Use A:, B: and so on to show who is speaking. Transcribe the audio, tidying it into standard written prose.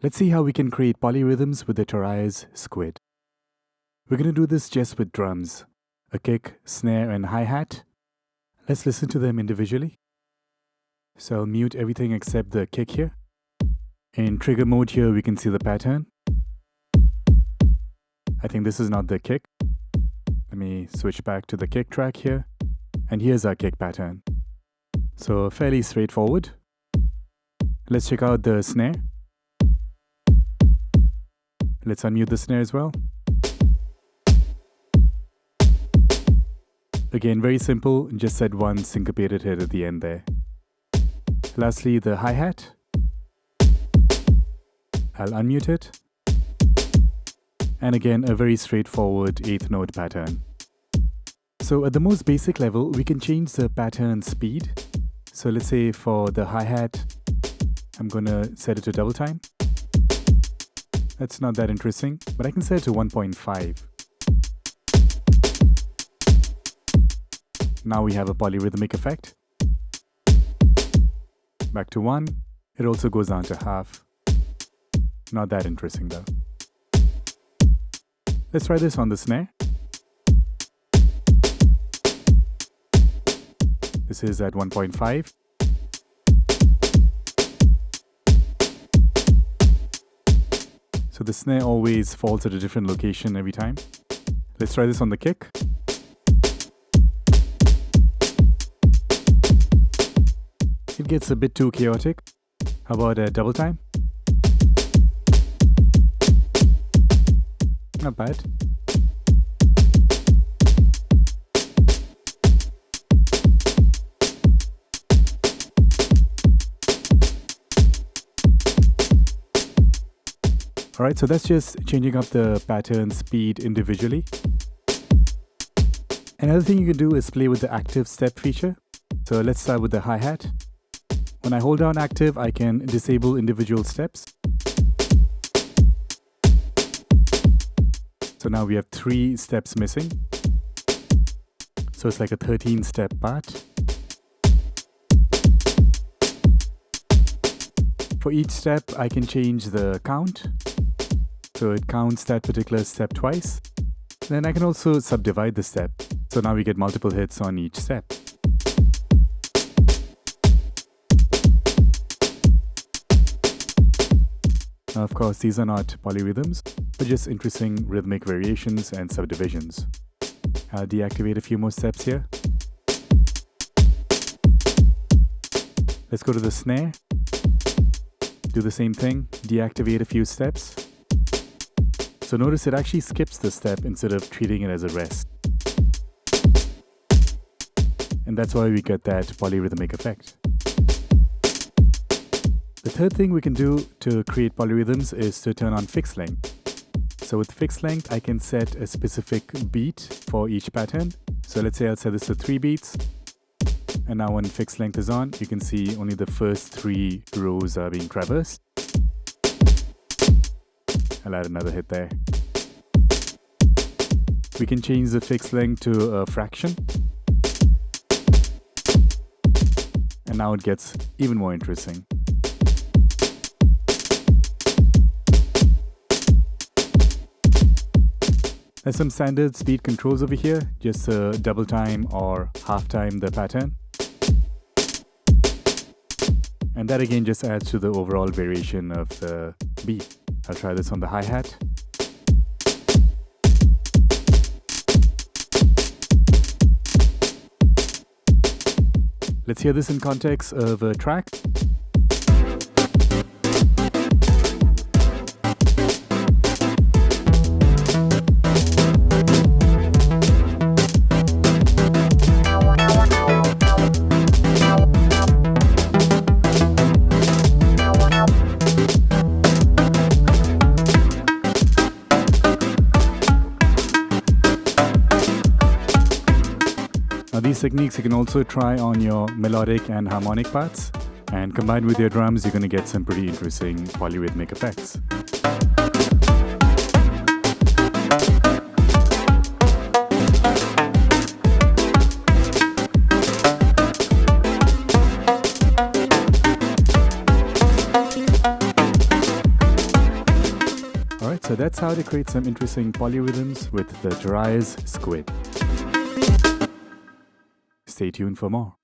A: Let's see how we can create polyrhythms with the Toraiz SQUID. We're going to do this just with drums, a kick, snare, and hi-hat. Let's listen to them individually. So I'll mute everything except the kick here. In trigger mode here, we can see the pattern. I think this is not the kick. Let me switch back to the kick track here. And here's our kick pattern. So fairly straightforward. Let's check out the snare. Let's unmute the snare as well. Again, very simple, just set one syncopated hit at the end there. Lastly, the hi-hat. I'll unmute it. And again, a very straightforward eighth note pattern. So at the most basic level, we can change the pattern speed. So let's say for the hi-hat, I'm going to set it to double time. That's not that interesting, but I can set it to 1.5. Now we have a polyrhythmic effect. Back to 1. It also goes down to half. Not that interesting though. Let's try this on the snare. This is at 1.5. So the snare always falls at a different location every time. Let's try this on the kick. It gets a bit too chaotic. How about a double time? Not bad. Alright, so that's just changing up the pattern speed individually. Another thing you can do is play with the active step feature. So let's start with the hi-hat. When I hold down active, I can disable individual steps. So now we have 3 steps missing. So it's like a 13-step part. For each step, I can change the count. So it counts that particular step twice. Then I can also subdivide the step. So now we get multiple hits on each step. Now, of course, these are not polyrhythms, but just interesting rhythmic variations and subdivisions. I'll deactivate a few more steps here. Let's go to the snare. Do the same thing, deactivate a few steps. So notice it actually skips the step instead of treating it as a rest. And that's why we get that polyrhythmic effect. The third thing we can do to create polyrhythms is to turn on fixed length. So with fixed length, I can set a specific beat for each pattern. So let's say I'll set this to 3 beats. And now when fixed length is on, you can see only the first 3 rows are being traversed. I'll add another hit there. We can change the fixed length to a fraction. And now it gets even more interesting. There's some standard speed controls over here, just double time or half time the pattern. And that again just adds to the overall variation of the beat. I'll try this on the hi-hat. Let's hear this in context of a track. Now these techniques you can also try on your melodic and harmonic parts, and combined with your drums you're going to get some pretty interesting polyrhythmic effects. Alright, so that's how to create some interesting polyrhythms with the Toraiz SQUID. Stay tuned for more.